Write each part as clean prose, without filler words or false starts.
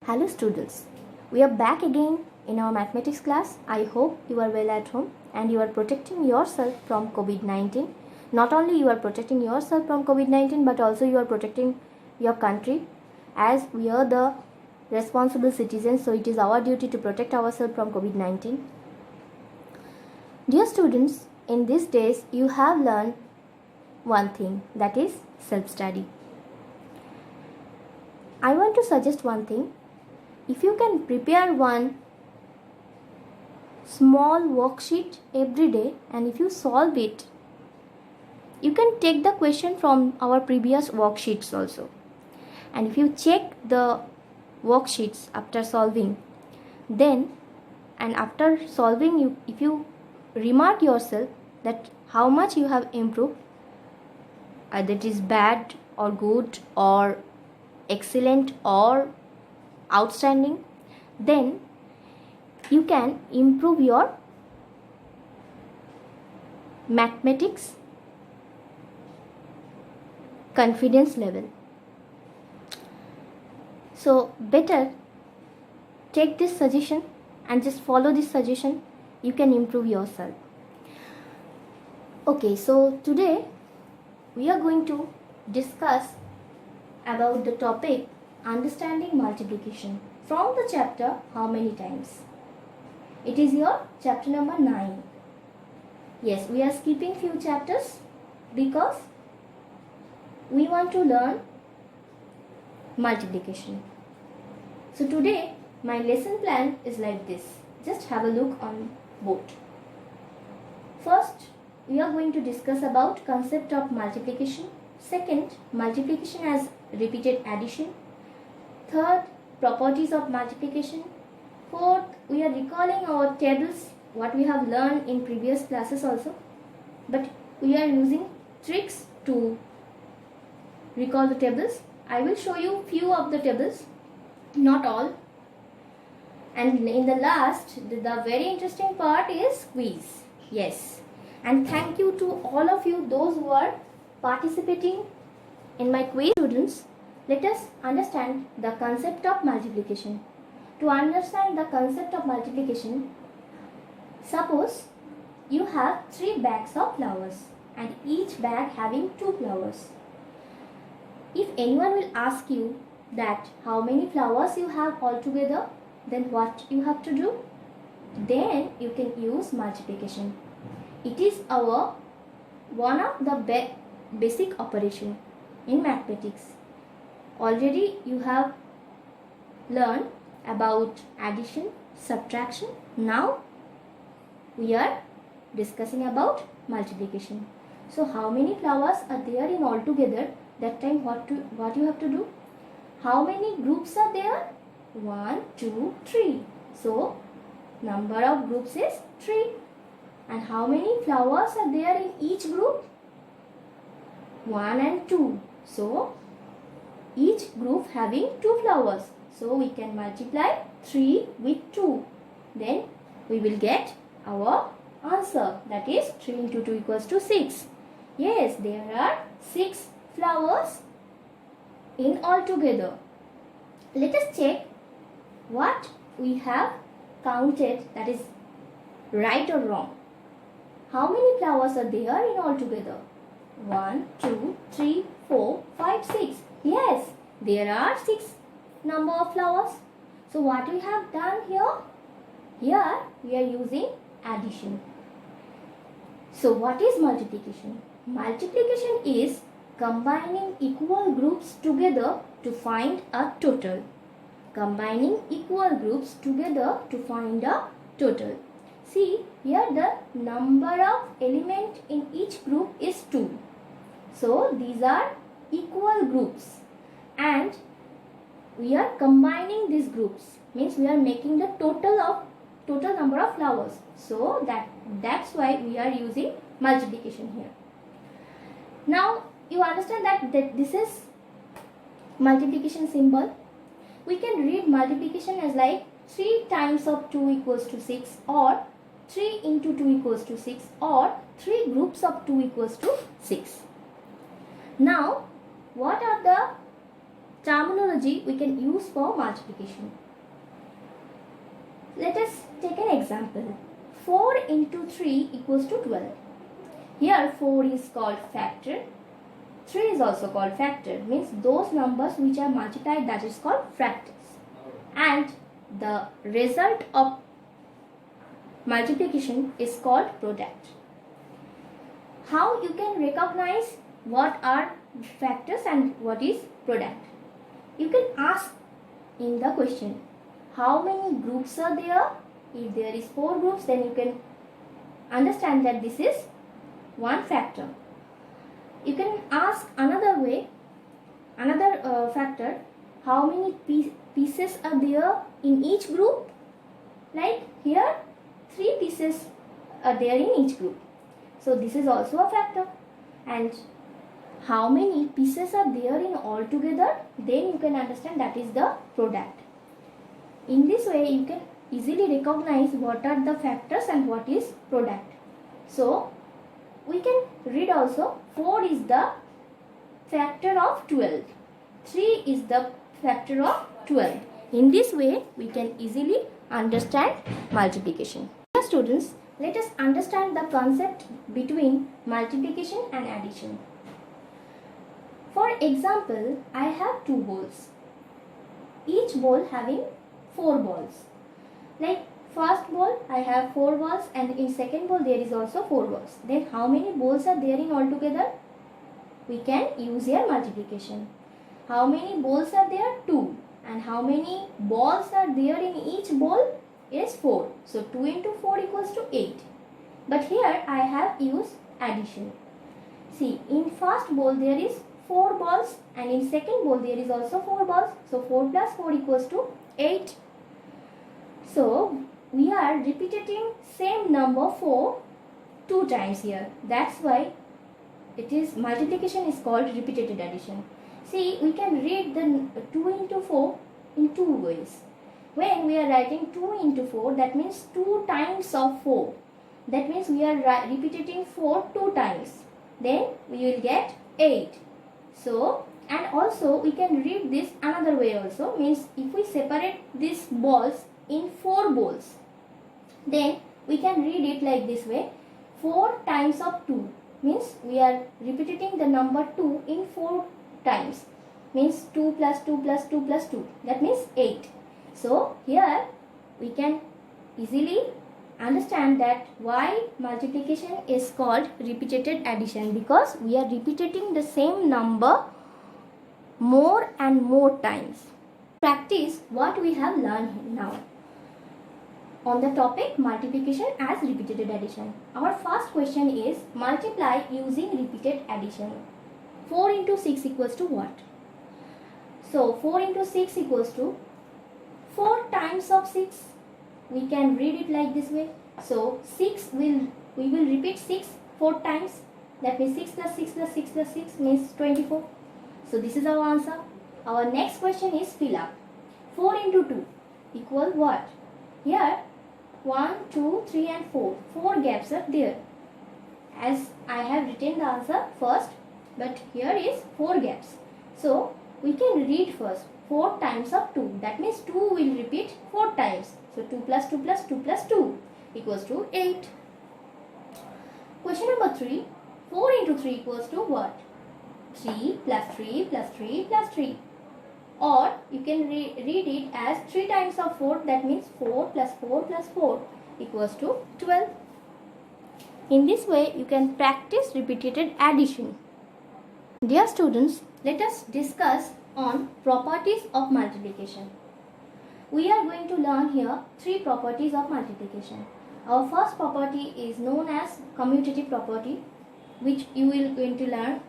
Hello students, we are back again in our mathematics class. I hope you are well at home and you are protecting yourself from COVID-19. Not only you are protecting yourself from COVID-19 but also you are protecting your country, as we are the responsible citizens, so it is our duty to protect ourselves from COVID-19. Dear students, in these days you have learned one thing, that is self-study. I want to suggest one thing. If you can prepare one small worksheet every day and if you solve it, you can take the question from our previous worksheets also. And if you check the worksheets after solving, then and after solving, if you remark yourself that how much you have improved, either it is bad or good or excellent or outstanding, then you can improve your mathematics confidence level. So better take this suggestion and just follow this suggestion. You can improve yourself. Okay, so today we are going to discuss about the topic understanding multiplication from the chapter How Many Times. It is your chapter number 9. Yes, we are skipping few chapters because we want to learn multiplication. So today my lesson plan is like this. Just have a look on both. First, we are going to discuss about concept of multiplication. Second, multiplication as repeated addition. Third, properties of multiplication. Fourth, we are recalling our tables, what we have learned in previous classes also. But we are using tricks to recall the tables. I will show you few of the tables, not all. And in the last, the very interesting part is quiz. Yes. And thank you to all of you, those who are participating in my quiz. Students, let us understand the concept of multiplication. To understand the concept of multiplication, suppose you have 3 bags of flowers and each bag having 2 flowers. If anyone will ask you that how many flowers you have altogether, then what you have to do? Then you can use multiplication. It is our one of the basic operation in mathematics. Already you have learned about addition, subtraction. Now we are discussing about multiplication. So how many flowers are there in all together? That time what you have to do? How many groups are there? 1, 2, 3. So number of groups is 3. And how many flowers are there in each group? 1 and 2. So each group having 2 flowers. So we can multiply 3 with 2. Then we will get our answer. That is 3 into 2 equals to 6. Yes, there are 6 flowers in all together. Let us check what we have counted, that is right or wrong. How many flowers are there in all together? 1, 2, 3, 4, 5, 6. Yes, there are 6 number of flowers. So what we have done here? Here we are using addition. So what is multiplication? Multiplication is combining equal groups together to find a total. Combining equal groups together to find a total. See, here the number of elements in each group is 2. So these are equal groups and we are combining these groups, means we are making the total number of flowers. So that's why we are using multiplication here. Now you understand that this is multiplication symbol. We can read multiplication as like 3 times of 2 equals to 6, or 3 into 2 equals to 6, or 3 groups of 2 equals to 6. Now what are the terminology we can use for multiplication. Let us take an example. 4 into 3 equals to 12. Here 4 is called factor. 3 is also called factor. Means those numbers which are multiplied, that is called fractals. And the result of multiplication is called product. How you can recognize what are factors and what is product? You can ask in the question, how many groups are there? If there is 4 groups, then you can understand that this is one factor. You can ask another way, another factor, how many pieces are there in each group? Like here 3 pieces are there in each group. So this is also a factor. And how many pieces are there in all together? Then you can understand that is the product. In this way you can easily recognize what are the factors and what is product. So we can read also 4 is the factor of 12. 3 is the factor of 12. In this way we can easily understand multiplication. Dear students, let us understand the concept between multiplication and addition. For example, I have 2 balls. Each ball having 4 balls. Like first ball I have 4 balls and in second ball there is also 4 balls. Then how many balls are there in all together? We can use here multiplication. How many balls are there? 2. And how many balls are there in each ball? Is 4. So 2 into 4 equals to 8. But here I have used addition. See, in first ball there is 4 balls and in second ball there is also 4 balls. So 4 plus 4 equals to 8. So we are repeating same number 4 2 times here. That's why it is multiplication is called repeated addition. See, we can read the 2 into 4 in 2 ways. When we are writing 2 into 4, that means 2 times of 4. That means we are repeating 4 2 times. Then we will get 8. So, and also we can read this another way also. Means if we separate these balls in 4 balls, then we can read it like this way. 4 times of 2 means we are repeating the number 2 in 4 times. Means 2 plus 2 plus 2 plus 2. That means 8. So here we can easily understand that why multiplication is called repeated addition, because we are repeating the same number more and more times. Practice what we have learned now on the topic multiplication as repeated addition. Our first question is multiply using repeated addition. 4 into 6 equals to what? So 4 into 6 equals to 4 times of 6. We can read it like this way. So we will repeat 6 4 times. That means 6 plus 6 plus 6 plus 6 means 24. So this is our answer. Our next question is fill up. 4 into 2 equal what? Here 1, 2, 3 and 4. 4 gaps are there. As I have written the answer first, but here is 4 gaps. So we can read first 4 times of 2. That means 2 will repeat 4 times. So 2 plus 2 plus 2 plus 2 equals to 8. Question number 3. 4 into 3 equals to what? 3 plus 3 plus 3 plus 3. Or you can read it as 3 times of 4. That means 4 plus 4 plus 4 equals to 12. In this way you can practice repeated addition. Dear students, let us discuss on properties of multiplication. We are going to learn here 3 properties of multiplication. Our first property is known as commutative property, which you will going to learn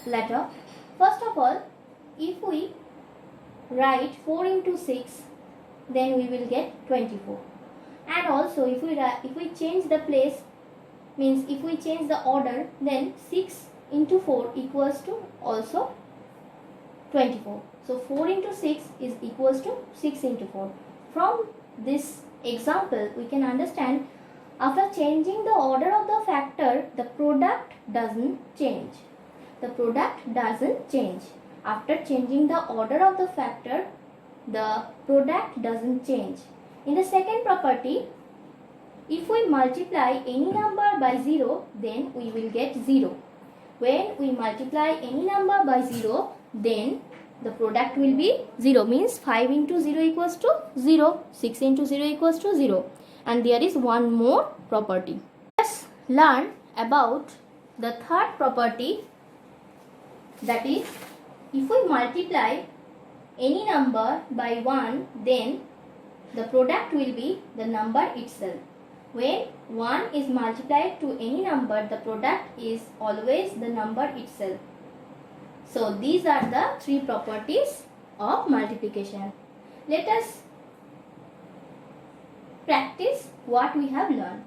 later. First of all, if we write 4 into 6, then we will get 24. And also if we change the place, means if we change the order, then 6 into 4 equals to also 24. So 4 into 6 is equals to 6 into 4. From this example we can understand, after changing the order of the factor, the product doesn't change. The product doesn't change. after changing the order of the factor, the product doesn't change. In the second property, if we multiply any number by 0, then we will get 0. When we multiply any number by 0, then the product will be 0, means 5 into 0 equals to 0, 6 into 0 equals to 0. And there is one more property. Let's learn about the third property, that is, if we multiply any number by 1, then the product will be the number itself. When 1 is multiplied to any number, the product is always the number itself. So these are the three properties of multiplication. Let us practice what we have learned.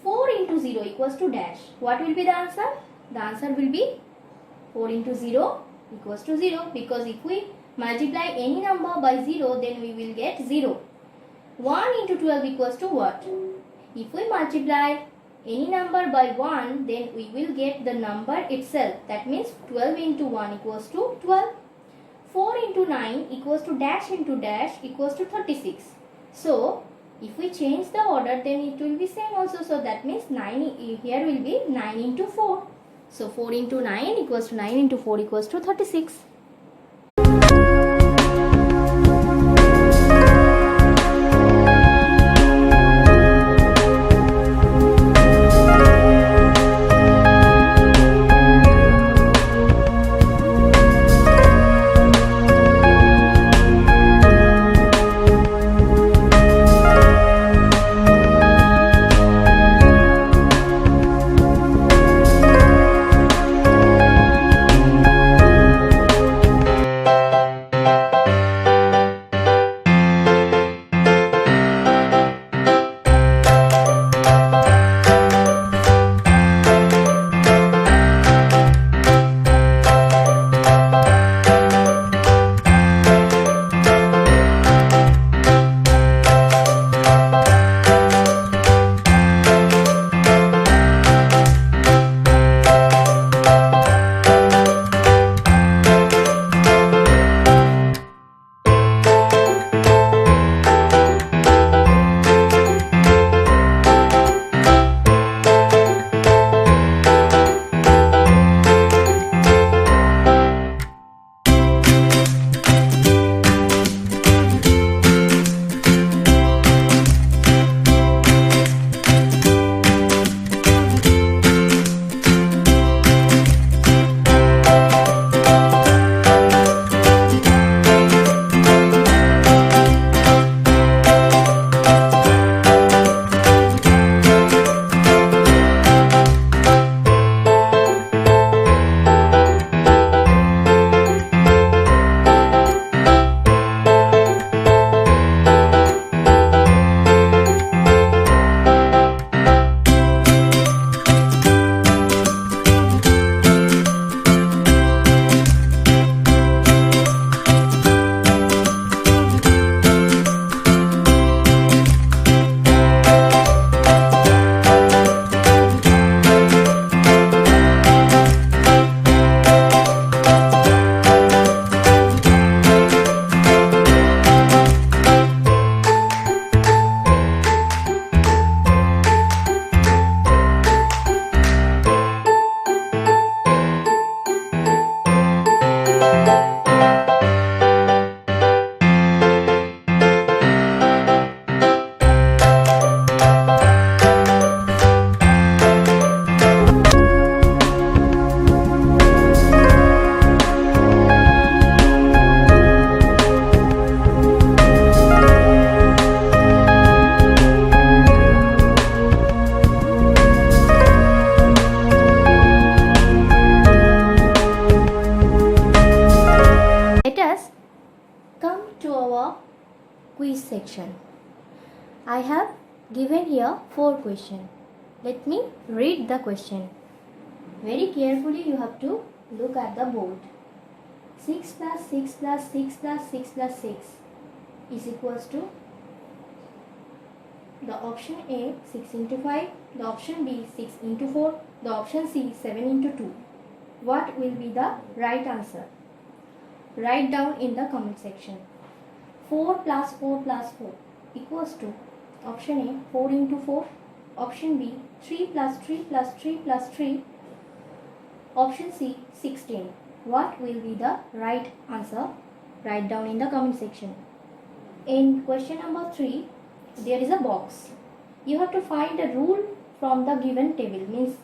4 into 0 equals to dash. What will be the answer? The answer will be 4 into 0 equals to 0, because if we multiply any number by 0, then we will get 0. 1 into 12 equals to what? If we multiply any number by 1, then we will get the number itself. That means 12 into 1 equals to 12. 4 into 9 equals to dash into dash equals to 36. So if we change the order, then it will be same also. So that means 9 here will be 9 into 4. So 4 into 9 equals to 9 into 4 equals to 36. quiz section. I have given here 4 questions. Let me read the question. Very carefully you have to look at the board. 6 plus 6 plus 6 plus 6 plus 6 is equals to the option A 6 into 5, the option B 6 into 4, the option C 7 into 2. What will be the right answer? Write down in the comment section. 4 plus 4 plus 4 equals to option A 4 into 4, option B 3 plus 3 plus 3 plus 3, option C 16. What will be the right answer? Write down in the comment section. In question number 3, there is a box. You have to find a rule from the given table. Means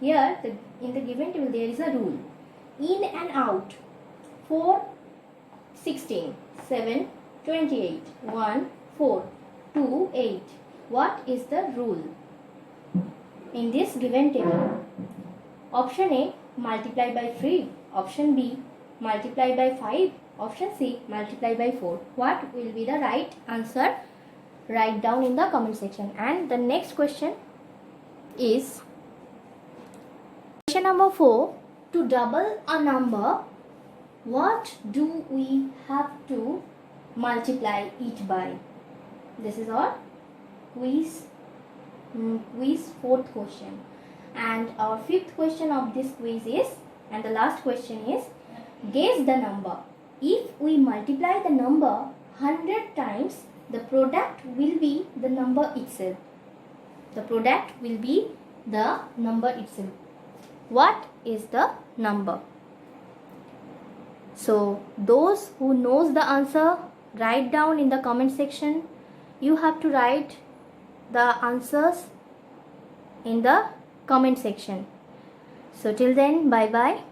here in the given table there is a rule. In and out. 4 16, 7 28, 1 4, 2 8. What is the rule in this given table? Option A multiply by 3, option B multiply by 5, option C multiply by 4. What will be the right answer? Write down in the comment section. And the next question is question number 4. To double a number, what do we have to multiply it by? This is our quiz fourth question. And our fifth question of this quiz is, and the last question is, guess the number. If we multiply the number 100 times, the product will be the number itself. The product will be the number itself. What is the number? So those who knows the answer, write down in the comment section. You have to write the answers in the comment section. So till then, bye bye.